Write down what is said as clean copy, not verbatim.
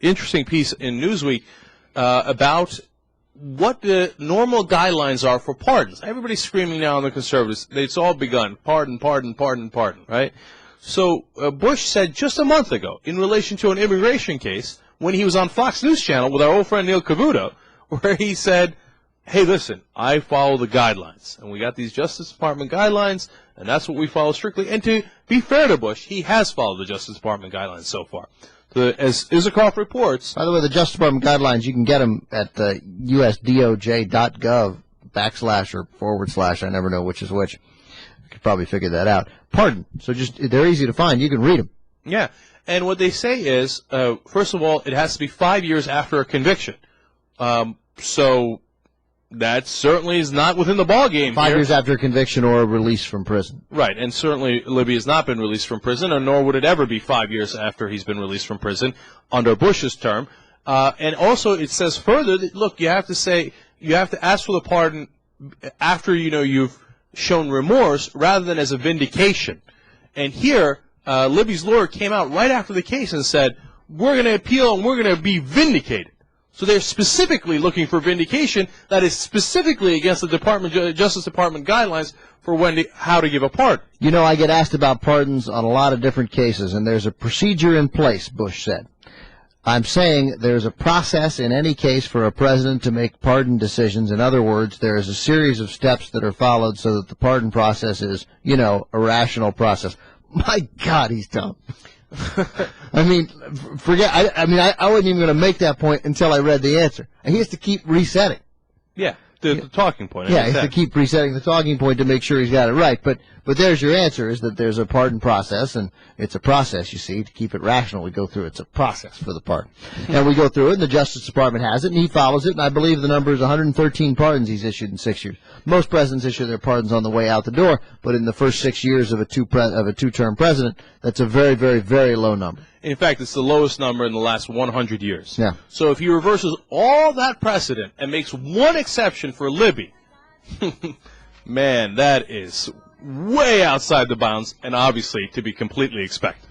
interesting piece in Newsweek about what the normal guidelines are for pardons. Everybody's screaming now on the conservatives. It's all begun. Pardon, pardon, pardon, pardon, right? So Bush said just a month ago, in relation to an immigration case, when he was on Fox News Channel with our old friend Neil Cavuto, where he said, hey, listen, I follow the guidelines. And we got these Justice Department guidelines, and that's what we follow strictly. And to be fair to Bush, he has followed the Justice Department guidelines so far. As Isikoff reports. By the way, the Justice Department guidelines, you can get them at the USDOJ.gov / or / I never know which is which. You could probably figure that out. Pardon. So they're easy to find. You can read them. Yeah. And what they say is, first of all, it has to be 5 years after a conviction. So that certainly is not within the ballgame. 5 years after a conviction or a release from prison. Right, and certainly Libby has not been released from prison, and nor would it ever be 5 years after he's been released from prison under Bush's term. And also it says further that, look, you have to ask for the pardon after, you've shown remorse rather than as a vindication. And here, Libby's lawyer came out right after the case and said, we're going to appeal and we're going to be vindicated. So they're specifically looking for vindication that is specifically against the Justice Department guidelines for how to give a pardon. I get asked about pardons on a lot of different cases, and there's a procedure in place, Bush said. I'm saying there's a process in any case for a president to make pardon decisions. In other words, there is a series of steps that are followed so that the pardon process is, a rational process. My God, he's dumb. I mean, forget. I wasn't even going to make that point until I read the answer. And he has to keep resetting. Yeah, the talking point. Yeah, he has to keep resetting the talking point to make sure he's got it right. But there's your answer: is that there's a pardon process, and it's a process. You see, to keep it rational, we go through. It's a process for the pardon, and we go through it. And the Justice Department has it, and he follows it. And I believe the number is 113 pardons he's issued in 6 years. Most presidents issue their pardons on the way out the door, but in the first 6 years of a two-term president, that's a very, very, very low number. In fact, it's the lowest number in the last 100 years. Yeah. So if he reverses all that precedent and makes one exception for Libby, man, that is way outside the bounds and obviously to be completely expected.